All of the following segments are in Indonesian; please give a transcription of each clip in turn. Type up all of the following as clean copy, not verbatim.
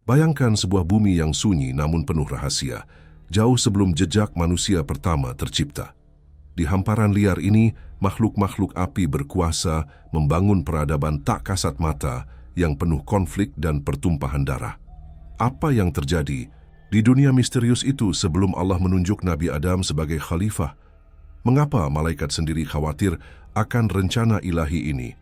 Bayangkan sebuah bumi yang sunyi namun penuh rahasia, jauh sebelum jejak manusia pertama tercipta. Di hamparan liar ini, makhluk-makhluk api berkuasa membangun peradaban tak kasat mata yang penuh konflik dan pertumpahan darah. Apa yang terjadi di dunia misterius itu sebelum Allah menunjuk Nabi Adam sebagai khalifah? Mengapa malaikat sendiri khawatir akan rencana ilahi ini?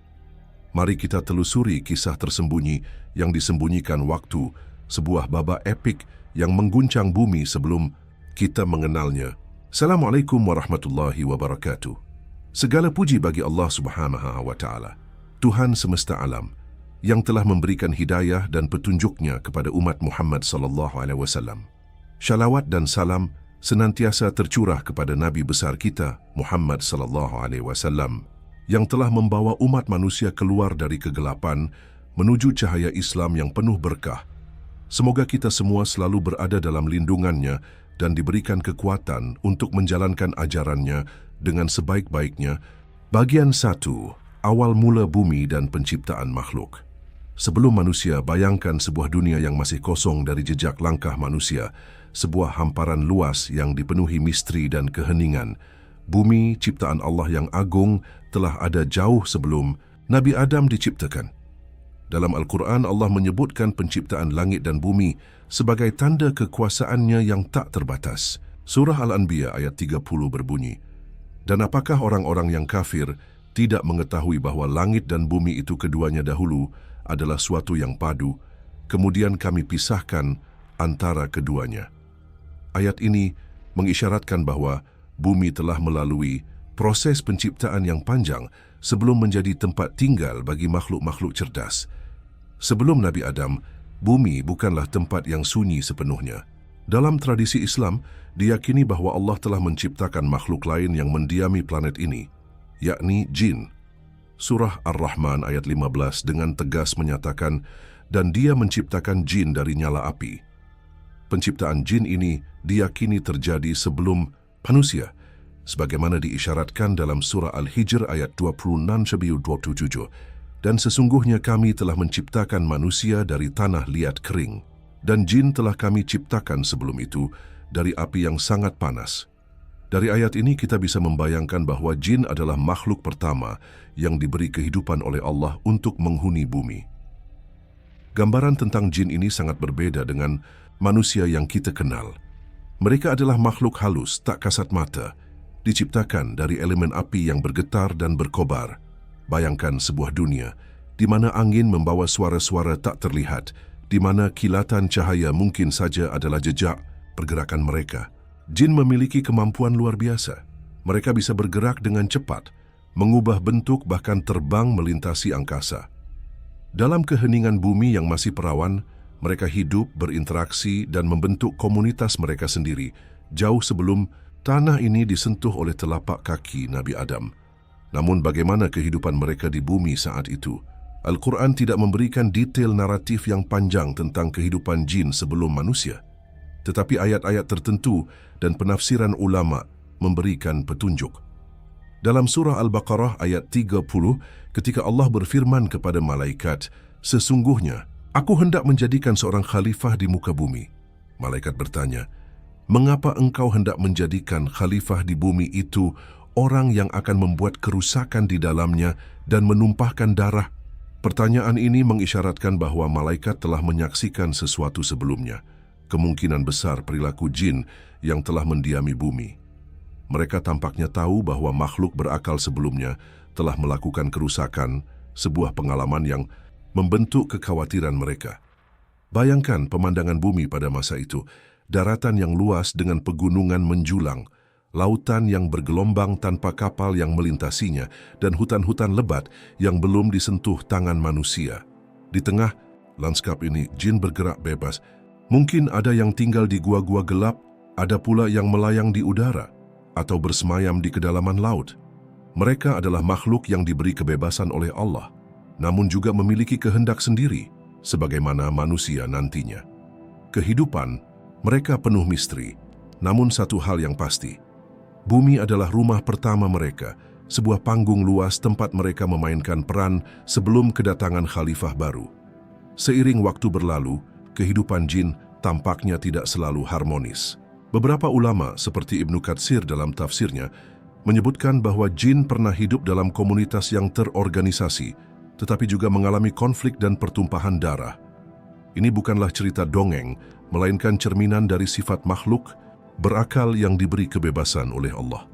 Mari kita telusuri kisah tersembunyi yang disembunyikan waktu, sebuah babak epik yang mengguncang bumi sebelum kita mengenalnya. Assalamualaikum warahmatullahi wabarakatuh. Segala puji bagi Allah Subhanahu wa Ta'ala, Tuhan semesta alam, yang telah memberikan hidayah dan petunjuknya kepada umat Muhammad sallallahu alaihi wasallam. Syalawat dan salam senantiasa tercurah kepada Nabi besar kita, Muhammad sallallahu alaihi wasallam, yang telah membawa umat manusia keluar dari kegelapan menuju cahaya Islam yang penuh berkah. Semoga kita semua selalu berada dalam lindungannya dan diberikan kekuatan untuk menjalankan ajarannya dengan sebaik-baiknya. Bagian 1. Awal mula bumi dan penciptaan makhluk. Sebelum manusia, bayangkan sebuah dunia yang masih kosong dari jejak langkah manusia, sebuah hamparan luas yang dipenuhi misteri dan keheningan. Bumi, ciptaan Allah yang agung, telah ada jauh sebelum Nabi Adam diciptakan. Dalam Al-Quran, Allah menyebutkan penciptaan langit dan bumi sebagai tanda kekuasaannya yang tak terbatas. Surah Al-Anbiya ayat 30 berbunyi, "Dan apakah orang-orang yang kafir tidak mengetahui bahwa langit dan bumi itu keduanya dahulu adalah suatu yang padu, kemudian kami pisahkan antara keduanya." Ayat ini mengisyaratkan bahwa bumi telah melalui proses penciptaan yang panjang sebelum menjadi tempat tinggal bagi makhluk-makhluk cerdas. Sebelum Nabi Adam, bumi bukanlah tempat yang sunyi sepenuhnya. Dalam tradisi Islam, diyakini bahwa Allah telah menciptakan makhluk lain yang mendiami planet ini, yakni jin. Surah Ar-Rahman ayat 15 dengan tegas menyatakan, "Dan dia menciptakan jin dari nyala api." Penciptaan jin ini diyakini terjadi sebelum manusia, sebagaimana diisyaratkan dalam surah Al-Hijr ayat 26-27. "Dan sesungguhnya kami telah menciptakan manusia dari tanah liat kering, dan jin telah kami ciptakan sebelum itu dari api yang sangat panas." Dari ayat ini kita bisa membayangkan bahwa jin adalah makhluk pertama yang diberi kehidupan oleh Allah untuk menghuni bumi. Gambaran tentang jin ini sangat berbeda dengan manusia yang kita kenal. Mereka adalah makhluk halus, tak kasat mata, diciptakan dari elemen api yang bergetar dan berkobar. Bayangkan sebuah dunia di mana angin membawa suara-suara tak terlihat, di mana kilatan cahaya mungkin saja adalah jejak pergerakan mereka. Jin memiliki kemampuan luar biasa. Mereka bisa bergerak dengan cepat, mengubah bentuk bahkan terbang melintasi angkasa. Dalam keheningan bumi yang masih perawan, mereka hidup, berinteraksi, dan membentuk komunitas mereka sendiri, jauh sebelum tanah ini disentuh oleh telapak kaki Nabi Adam. Namun bagaimana kehidupan mereka di bumi saat itu? Al-Quran tidak memberikan detail naratif yang panjang tentang kehidupan jin sebelum manusia. Tetapi ayat-ayat tertentu dan penafsiran ulama memberikan petunjuk. Dalam surah Al-Baqarah ayat 30, ketika Allah berfirman kepada malaikat, "Sesungguhnya, aku hendak menjadikan seorang khalifah di muka bumi." Malaikat bertanya, "Mengapa engkau hendak menjadikan khalifah di bumi itu orang yang akan membuat kerusakan di dalamnya dan menumpahkan darah?" Pertanyaan ini mengisyaratkan bahwa malaikat telah menyaksikan sesuatu sebelumnya, kemungkinan besar perilaku jin yang telah mendiami bumi. Mereka tampaknya tahu bahwa makhluk berakal sebelumnya telah melakukan kerusakan, sebuah pengalaman yang membentuk kekhawatiran mereka. Bayangkan pemandangan bumi pada masa itu, daratan yang luas dengan pegunungan menjulang, lautan yang bergelombang tanpa kapal yang melintasinya, dan hutan-hutan lebat yang belum disentuh tangan manusia. Di tengah lanskap ini, jin bergerak bebas. Mungkin ada yang tinggal di gua-gua gelap, ada pula yang melayang di udara, atau bersemayam di kedalaman laut. Mereka adalah makhluk yang diberi kebebasan oleh Allah, namun juga memiliki kehendak sendiri, sebagaimana manusia nantinya. Kehidupan mereka penuh misteri, namun satu hal yang pasti, bumi adalah rumah pertama mereka, sebuah panggung luas tempat mereka memainkan peran sebelum kedatangan khalifah baru. Seiring waktu berlalu, kehidupan jin tampaknya tidak selalu harmonis. Beberapa ulama seperti Ibnu Katsir dalam tafsirnya menyebutkan bahwa jin pernah hidup dalam komunitas yang terorganisasi, tetapi juga mengalami konflik dan pertumpahan darah. Ini bukanlah cerita dongeng, melainkan cerminan dari sifat makhluk berakal yang diberi kebebasan oleh Allah.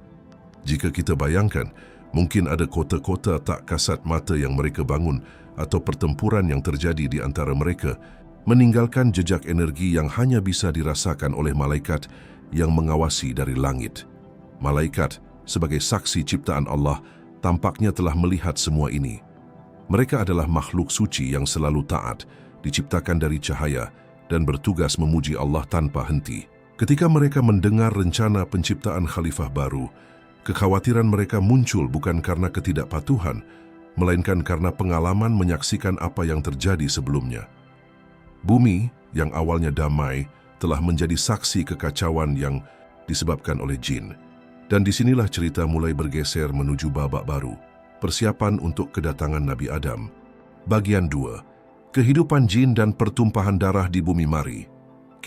Jika kita bayangkan, mungkin ada kota-kota tak kasat mata yang mereka bangun atau pertempuran yang terjadi di antara mereka, meninggalkan jejak energi yang hanya bisa dirasakan oleh malaikat yang mengawasi dari langit. Malaikat, sebagai saksi ciptaan Allah, tampaknya telah melihat semua ini. Mereka adalah makhluk suci yang selalu taat, diciptakan dari cahaya, dan bertugas memuji Allah tanpa henti. Ketika mereka mendengar rencana penciptaan khalifah baru, kekhawatiran mereka muncul bukan karena ketidakpatuhan, melainkan karena pengalaman menyaksikan apa yang terjadi sebelumnya. Bumi yang awalnya damai telah menjadi saksi kekacauan yang disebabkan oleh jin. Dan disinilah cerita mulai bergeser menuju babak baru, persiapan untuk kedatangan Nabi Adam. Bagian 2. Kehidupan jin dan pertumpahan darah di bumi. Mari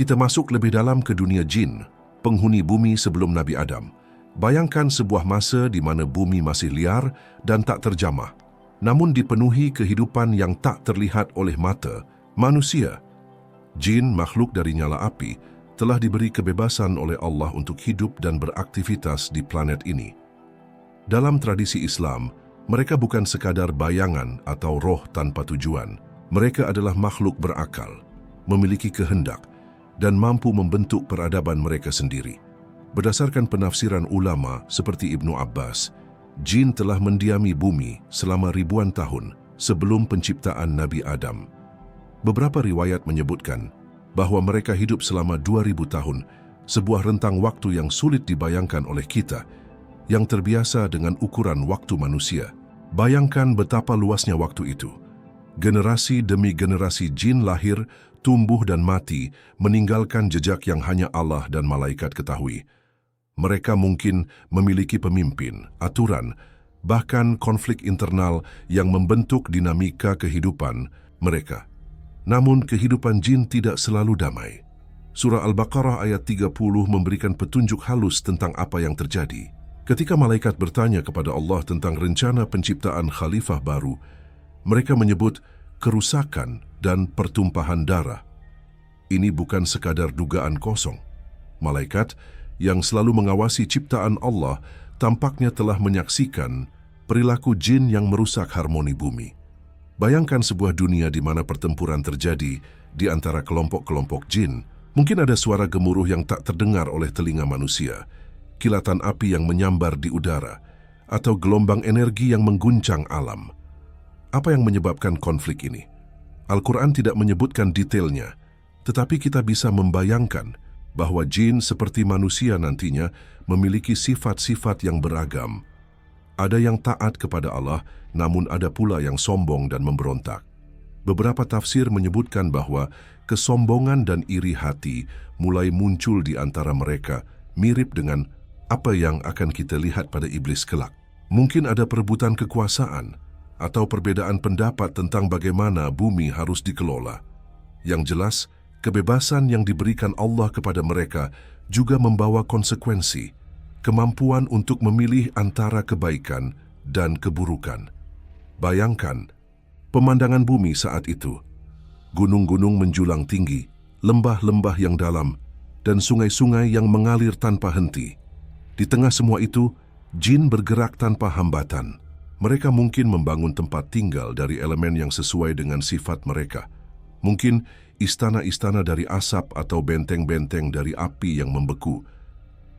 kita masuk lebih dalam ke dunia jin, penghuni bumi sebelum Nabi Adam. Bayangkan sebuah masa di mana bumi masih liar dan tak terjamah, namun dipenuhi kehidupan yang tak terlihat oleh mata manusia. Jin, makhluk dari nyala api, telah diberi kebebasan oleh Allah untuk hidup dan beraktivitas di planet ini. Dalam tradisi Islam, mereka bukan sekadar bayangan atau roh tanpa tujuan. Mereka adalah makhluk berakal, memiliki kehendak, dan mampu membentuk peradaban mereka sendiri. Berdasarkan penafsiran ulama seperti Ibnu Abbas, jin telah mendiami bumi selama ribuan tahun sebelum penciptaan Nabi Adam. Beberapa riwayat menyebutkan bahwa mereka hidup selama 2000 tahun, sebuah rentang waktu yang sulit dibayangkan oleh kita, yang terbiasa dengan ukuran waktu manusia. Bayangkan betapa luasnya waktu itu. Generasi demi generasi jin lahir, tumbuh dan mati, meninggalkan jejak yang hanya Allah dan malaikat ketahui. Mereka mungkin memiliki pemimpin, aturan, bahkan konflik internal yang membentuk dinamika kehidupan mereka. Namun kehidupan jin tidak selalu damai. Surah Al-Baqarah ayat 30 memberikan petunjuk halus tentang apa yang terjadi. Ketika malaikat bertanya kepada Allah tentang rencana penciptaan khalifah baru, mereka menyebut kerusakan dan pertumpahan darah. Ini bukan sekadar dugaan kosong. Malaikat yang selalu mengawasi ciptaan Allah tampaknya telah menyaksikan perilaku jin yang merusak harmoni bumi. Bayangkan sebuah dunia di mana pertempuran terjadi di antara kelompok-kelompok jin. Mungkin ada suara gemuruh yang tak terdengar oleh telinga manusia, kilatan api yang menyambar di udara, atau gelombang energi yang mengguncang alam. Apa yang menyebabkan konflik ini? Al-Quran tidak menyebutkan detailnya, tetapi kita bisa membayangkan bahwa jin seperti manusia nantinya memiliki sifat-sifat yang beragam. Ada yang taat kepada Allah, namun ada pula yang sombong dan memberontak. Beberapa tafsir menyebutkan bahwa kesombongan dan iri hati mulai muncul di antara mereka, mirip dengan apa yang akan kita lihat pada iblis kelak. Mungkin ada perebutan kekuasaan, atau perbedaan pendapat tentang bagaimana bumi harus dikelola. Yang jelas, kebebasan yang diberikan Allah kepada mereka juga membawa konsekuensi, kemampuan untuk memilih antara kebaikan dan keburukan. Bayangkan, pemandangan bumi saat itu. Gunung-gunung menjulang tinggi, lembah-lembah yang dalam, dan sungai-sungai yang mengalir tanpa henti. Di tengah semua itu, jin bergerak tanpa hambatan. Mereka mungkin membangun tempat tinggal dari elemen yang sesuai dengan sifat mereka. Mungkin istana-istana dari asap atau benteng-benteng dari api yang membeku.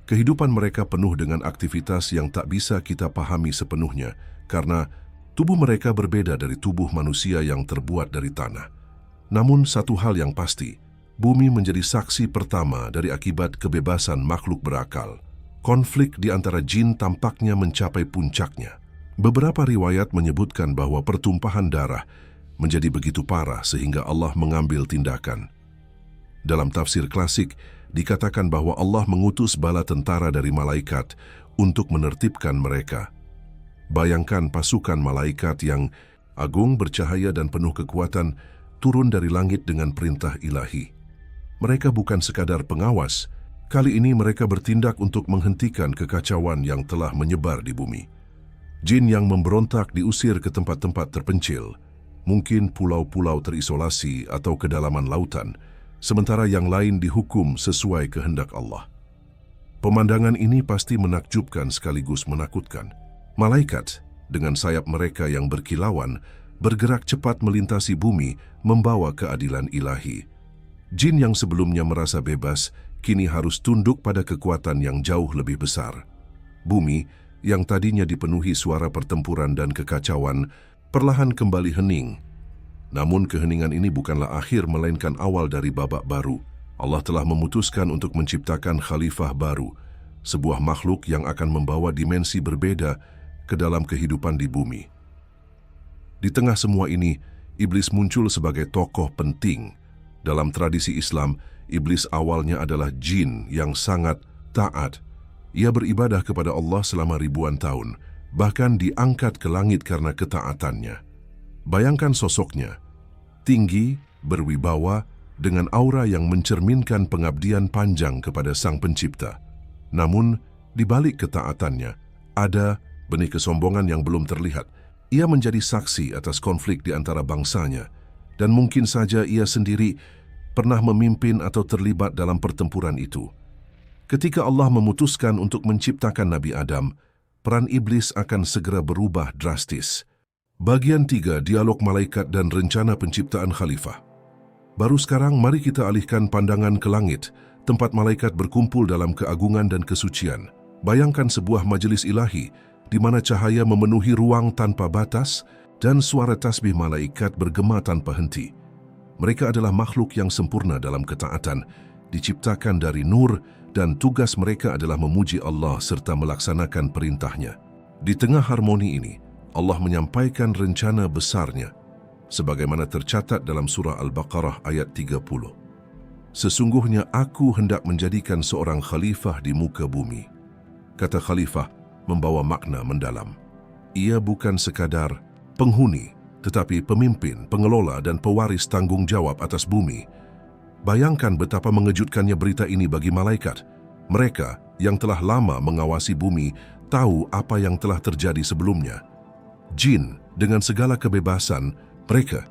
Kehidupan mereka penuh dengan aktivitas yang tak bisa kita pahami sepenuhnya, karena tubuh mereka berbeda dari tubuh manusia yang terbuat dari tanah. Namun satu hal yang pasti, bumi menjadi saksi pertama dari akibat kebebasan makhluk berakal. Konflik di antara jin tampaknya mencapai puncaknya. Beberapa riwayat menyebutkan bahwa pertumpahan darah menjadi begitu parah sehingga Allah mengambil tindakan. Dalam tafsir klasik, dikatakan bahwa Allah mengutus bala tentara dari malaikat untuk menertibkan mereka. Bayangkan pasukan malaikat yang agung, bercahaya dan penuh kekuatan turun dari langit dengan perintah ilahi. Mereka bukan sekadar pengawas, kali ini mereka bertindak untuk menghentikan kekacauan yang telah menyebar di bumi. Jin yang memberontak diusir ke tempat-tempat terpencil, mungkin pulau-pulau terisolasi atau kedalaman lautan, sementara yang lain dihukum sesuai kehendak Allah. Pemandangan ini pasti menakjubkan sekaligus menakutkan. Malaikat, dengan sayap mereka yang berkilauan, bergerak cepat melintasi bumi, membawa keadilan ilahi. Jin yang sebelumnya merasa bebas, kini harus tunduk pada kekuatan yang jauh lebih besar. Bumi, yang tadinya dipenuhi suara pertempuran dan kekacauan, perlahan kembali hening. Namun keheningan ini bukanlah akhir melainkan awal dari babak baru. Allah telah memutuskan untuk menciptakan khalifah baru, sebuah makhluk yang akan membawa dimensi berbeda ke dalam kehidupan di bumi. Di tengah semua ini, iblis muncul sebagai tokoh penting. Dalam tradisi Islam, iblis awalnya adalah jin yang sangat taat. Ia beribadah kepada Allah selama ribuan tahun, bahkan diangkat ke langit karena ketaatannya. Bayangkan sosoknya, tinggi, berwibawa, dengan aura yang mencerminkan pengabdian panjang kepada Sang Pencipta. Namun, di balik ketaatannya, ada benih kesombongan yang belum terlihat. Ia menjadi saksi atas konflik di antara bangsanya, dan mungkin saja ia sendiri pernah memimpin atau terlibat dalam pertempuran itu. Ketika Allah memutuskan untuk menciptakan Nabi Adam, peran iblis akan segera berubah drastis. Bagian 3, dialog malaikat dan rencana penciptaan khalifah. Baru sekarang mari kita alihkan pandangan ke langit, tempat malaikat berkumpul dalam keagungan dan kesucian. Bayangkan sebuah majelis ilahi, di mana cahaya memenuhi ruang tanpa batas dan suara tasbih malaikat bergema tanpa henti. Mereka adalah makhluk yang sempurna dalam ketaatan, diciptakan dari nur, dan tugas mereka adalah memuji Allah serta melaksanakan perintahnya. Di tengah harmoni ini, Allah menyampaikan rencana besarnya, sebagaimana tercatat dalam surah Al-Baqarah ayat 30. Sesungguhnya aku hendak menjadikan seorang khalifah di muka bumi. Kata khalifah membawa makna mendalam. Ia bukan sekadar penghuni, tetapi pemimpin, pengelola dan pewaris tanggung jawab atas bumi. Bayangkan betapa mengejutkannya berita ini bagi malaikat. Mereka yang telah lama mengawasi bumi tahu apa yang telah terjadi sebelumnya. Jin dengan segala kebebasan, mereka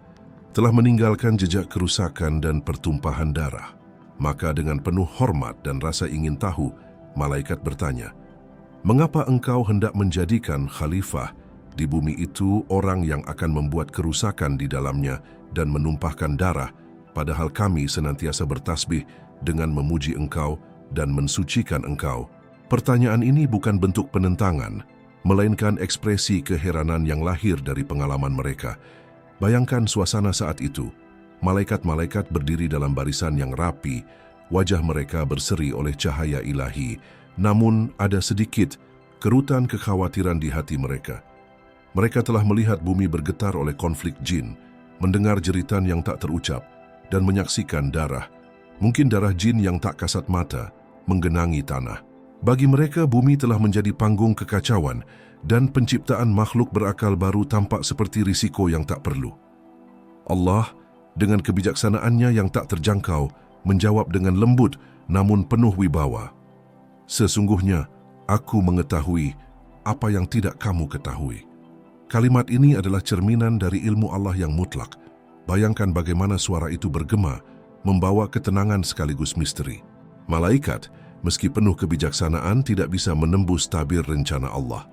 telah meninggalkan jejak kerusakan dan pertumpahan darah. Maka dengan penuh hormat dan rasa ingin tahu, malaikat bertanya, "Mengapa engkau hendak menjadikan khalifah di bumi itu orang yang akan membuat kerusakan di dalamnya dan menumpahkan darah, padahal kami senantiasa bertasbih dengan memuji engkau dan mensucikan engkau?" Pertanyaan ini bukan bentuk penentangan, melainkan ekspresi keheranan yang lahir dari pengalaman mereka. Bayangkan suasana saat itu. Malaikat-malaikat berdiri dalam barisan yang rapi, wajah mereka berseri oleh cahaya ilahi, namun ada sedikit kerutan kekhawatiran di hati mereka. Mereka telah melihat bumi bergetar oleh konflik jin, mendengar jeritan yang tak terucap, dan menyaksikan darah, mungkin darah jin yang tak kasat mata, menggenangi tanah. Bagi mereka, bumi telah menjadi panggung kekacauan, dan penciptaan makhluk berakal baru tampak seperti risiko yang tak perlu. Allah, dengan kebijaksanaannya yang tak terjangkau, menjawab dengan lembut namun penuh wibawa. "Sesungguhnya, aku mengetahui apa yang tidak kamu ketahui." Kalimat ini adalah cerminan dari ilmu Allah yang mutlak. Bayangkan bagaimana suara itu bergema, membawa ketenangan sekaligus misteri. Malaikat, meski penuh kebijaksanaan, tidak bisa menembus tabir rencana Allah.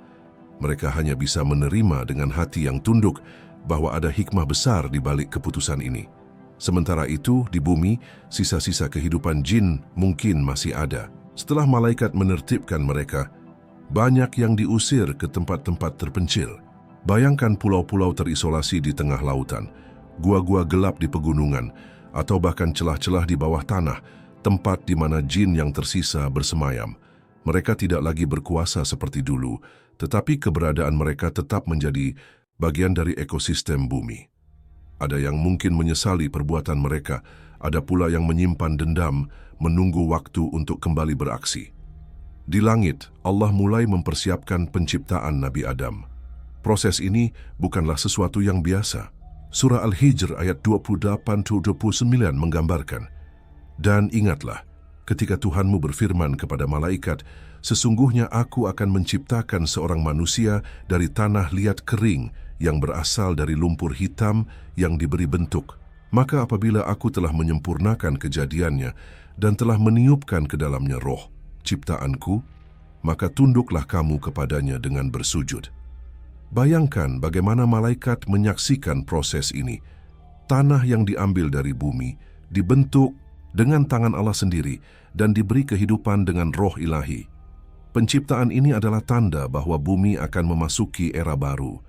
Mereka hanya bisa menerima dengan hati yang tunduk bahwa ada hikmah besar di balik keputusan ini. Sementara itu, di bumi, sisa-sisa kehidupan jin mungkin masih ada. Setelah malaikat menertibkan mereka, banyak yang diusir ke tempat-tempat terpencil. Bayangkan pulau-pulau terisolasi di tengah lautan, gua-gua gelap di pegunungan, atau bahkan celah-celah di bawah tanah, tempat di mana jin yang tersisa bersemayam. Mereka tidak lagi berkuasa seperti dulu, tetapi keberadaan mereka tetap menjadi bagian dari ekosistem bumi. Ada yang mungkin menyesali perbuatan mereka, ada pula yang menyimpan dendam, menunggu waktu untuk kembali beraksi. Di langit, Allah mulai mempersiapkan penciptaan Nabi Adam. Proses ini bukanlah sesuatu yang biasa. Surah Al-Hijr ayat 28-29 menggambarkan, "Dan ingatlah, ketika Tuhanmu berfirman kepada malaikat, sesungguhnya aku akan menciptakan seorang manusia dari tanah liat kering yang berasal dari lumpur hitam yang diberi bentuk. Maka apabila aku telah menyempurnakan kejadiannya dan telah meniupkan ke dalamnya roh ciptaanku, maka tunduklah kamu kepadanya dengan bersujud." Bayangkan bagaimana malaikat menyaksikan proses ini. Tanah yang diambil dari bumi dibentuk dengan tangan Allah sendiri dan diberi kehidupan dengan roh ilahi. Penciptaan ini adalah tanda bahwa bumi akan memasuki era baru.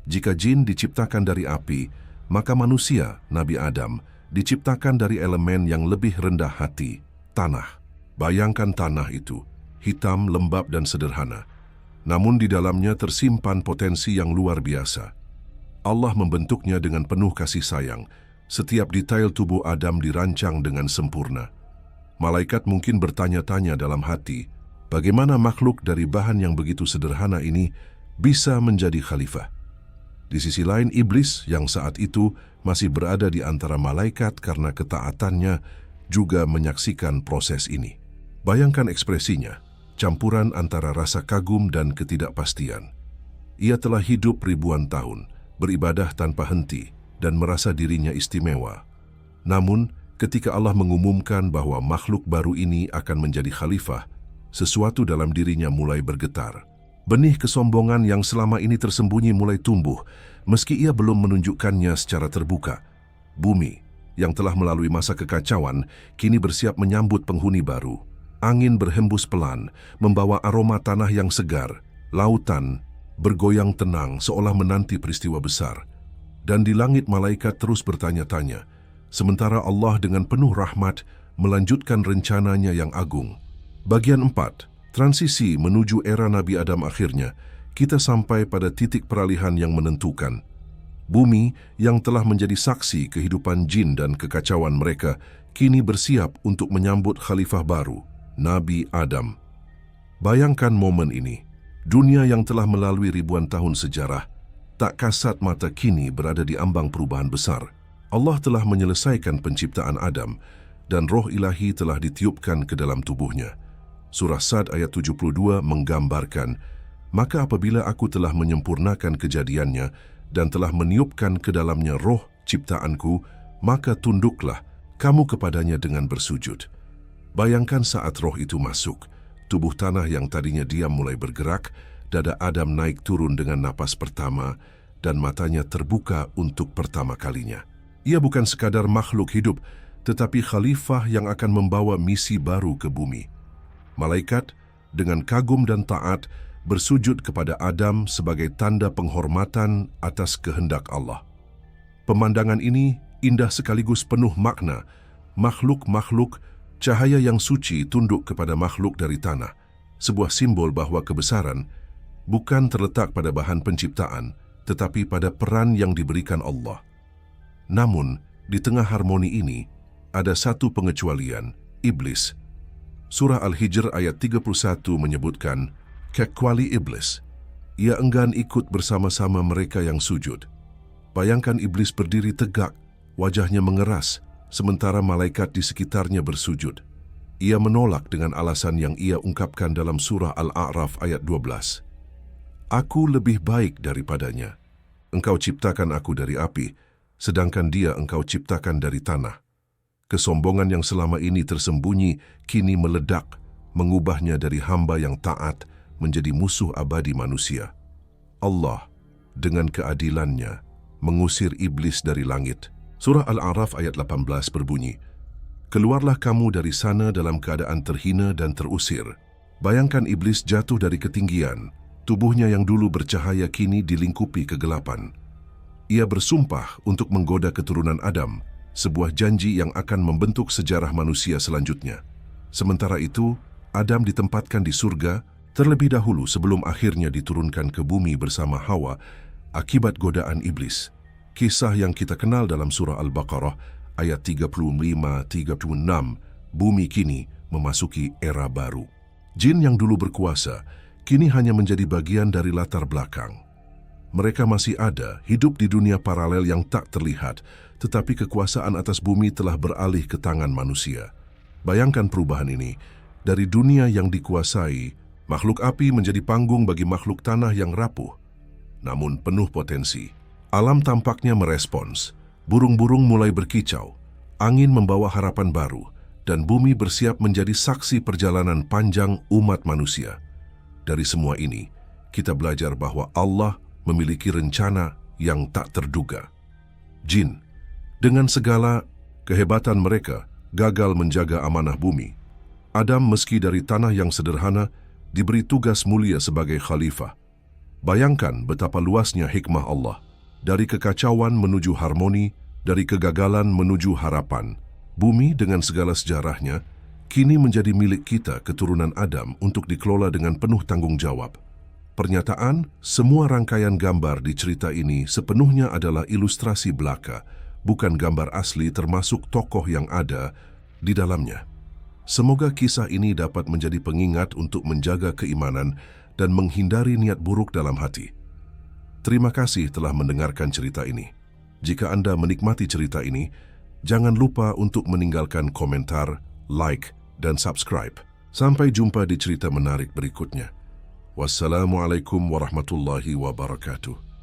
Jika jin diciptakan dari api, maka manusia, Nabi Adam, diciptakan dari elemen yang lebih rendah hati, tanah. Bayangkan tanah itu, hitam, lembab, dan sederhana. Namun di dalamnya tersimpan potensi yang luar biasa. Allah membentuknya dengan penuh kasih sayang. Setiap detail tubuh Adam dirancang dengan sempurna. Malaikat mungkin bertanya-tanya dalam hati, bagaimana makhluk dari bahan yang begitu sederhana ini bisa menjadi khalifah? Di sisi lain, iblis yang saat itu masih berada di antara malaikat karena ketaatannya juga menyaksikan proses ini. Bayangkan ekspresinya, campuran antara rasa kagum dan ketidakpastian. Ia telah hidup ribuan tahun, beribadah tanpa henti, dan merasa dirinya istimewa. Namun, ketika Allah mengumumkan bahwa makhluk baru ini akan menjadi khalifah, sesuatu dalam dirinya mulai bergetar. Benih kesombongan yang selama ini tersembunyi mulai tumbuh, meski ia belum menunjukkannya secara terbuka. Bumi, yang telah melalui masa kekacauan, kini bersiap menyambut penghuni baru. Angin berhembus pelan, membawa aroma tanah yang segar. Lautan bergoyang tenang seolah menanti peristiwa besar. Dan di langit malaikat terus bertanya-tanya, sementara Allah dengan penuh rahmat melanjutkan rencananya yang agung. Bagian 4, transisi menuju era Nabi Adam akhirnya, kita sampai pada titik peralihan yang menentukan. Bumi yang telah menjadi saksi kehidupan jin dan kekacauan mereka, kini bersiap untuk menyambut khalifah baru, Nabi Adam. Bayangkan momen ini, dunia yang telah melalui ribuan tahun sejarah, tak kasat mata kini berada di ambang perubahan besar. Allah telah menyelesaikan penciptaan Adam dan roh ilahi telah ditiupkan ke dalam tubuhnya. Surah Sad ayat 72 menggambarkan, maka apabila aku telah menyempurnakan kejadiannya dan telah meniupkan ke dalamnya roh ciptaanku, maka tunduklah kamu kepadanya dengan bersujud. Bayangkan saat roh itu masuk, tubuh tanah yang tadinya diam mulai bergerak, dada Adam naik turun dengan napas pertama, dan matanya terbuka untuk pertama kalinya. Ia bukan sekadar makhluk hidup, tetapi khalifah yang akan membawa misi baru ke bumi. Malaikat, dengan kagum dan taat, bersujud kepada Adam sebagai tanda penghormatan atas kehendak Allah. Pemandangan ini indah sekaligus penuh makna. Makhluk-makhluk, cahaya yang suci tunduk kepada makhluk dari tanah, sebuah simbol bahwa kebesaran bukan terletak pada bahan penciptaan, tetapi pada peran yang diberikan Allah. Namun, di tengah harmoni ini, ada satu pengecualian, iblis. Surah Al-Hijr ayat 31 menyebutkan, kecuali iblis. Ia enggan ikut bersama-sama mereka yang sujud. Bayangkan iblis berdiri tegak, wajahnya mengeras, sementara malaikat di sekitarnya bersujud. Ia menolak dengan alasan yang ia ungkapkan dalam surah Al-A'raf ayat 12. Aku lebih baik daripadanya. Engkau ciptakan aku dari api, sedangkan dia engkau ciptakan dari tanah. Kesombongan yang selama ini tersembunyi kini meledak, mengubahnya dari hamba yang taat menjadi musuh abadi manusia. Allah, dengan keadilannya, mengusir iblis dari langit. Surah Al-A'raf ayat 18 berbunyi, keluarlah kamu dari sana dalam keadaan terhina dan terusir. Bayangkan iblis jatuh dari ketinggian, tubuhnya yang dulu bercahaya kini dilingkupi kegelapan. Ia bersumpah untuk menggoda keturunan Adam, sebuah janji yang akan membentuk sejarah manusia selanjutnya. Sementara itu, Adam ditempatkan di surga terlebih dahulu sebelum akhirnya diturunkan ke bumi bersama Hawa akibat godaan iblis. Kisah yang kita kenal dalam surah Al-Baqarah ayat 35-36, bumi kini memasuki era baru. Jin yang dulu berkuasa, kini hanya menjadi bagian dari latar belakang. Mereka masih ada, hidup di dunia paralel yang tak terlihat, tetapi kekuasaan atas bumi telah beralih ke tangan manusia. Bayangkan perubahan ini. Dari dunia yang dikuasai, makhluk api menjadi panggung bagi makhluk tanah yang rapuh, namun penuh potensi. Alam tampaknya merespons. Burung-burung mulai berkicau, angin membawa harapan baru, dan bumi bersiap menjadi saksi perjalanan panjang umat manusia. Dari semua ini, kita belajar bahwa Allah memiliki rencana yang tak terduga. Jin, dengan segala kehebatan mereka, gagal menjaga amanah bumi. Adam, meski dari tanah yang sederhana, diberi tugas mulia sebagai khalifah. Bayangkan betapa luasnya hikmah Allah. Dari kekacauan menuju harmoni, dari kegagalan menuju harapan. Bumi dengan segala sejarahnya, kini menjadi milik kita, keturunan Adam, untuk dikelola dengan penuh tanggung jawab. Pernyataan, semua rangkaian gambar di cerita ini sepenuhnya adalah ilustrasi belaka, bukan gambar asli termasuk tokoh yang ada di dalamnya. Semoga kisah ini dapat menjadi pengingat untuk menjaga keimanan dan menghindari niat buruk dalam hati. Terima kasih telah mendengarkan cerita ini. Jika Anda menikmati cerita ini, jangan lupa untuk meninggalkan komentar, like, dan subscribe. Sampai jumpa di cerita menarik berikutnya. Wassalamualaikum warahmatullahi wabarakatuh.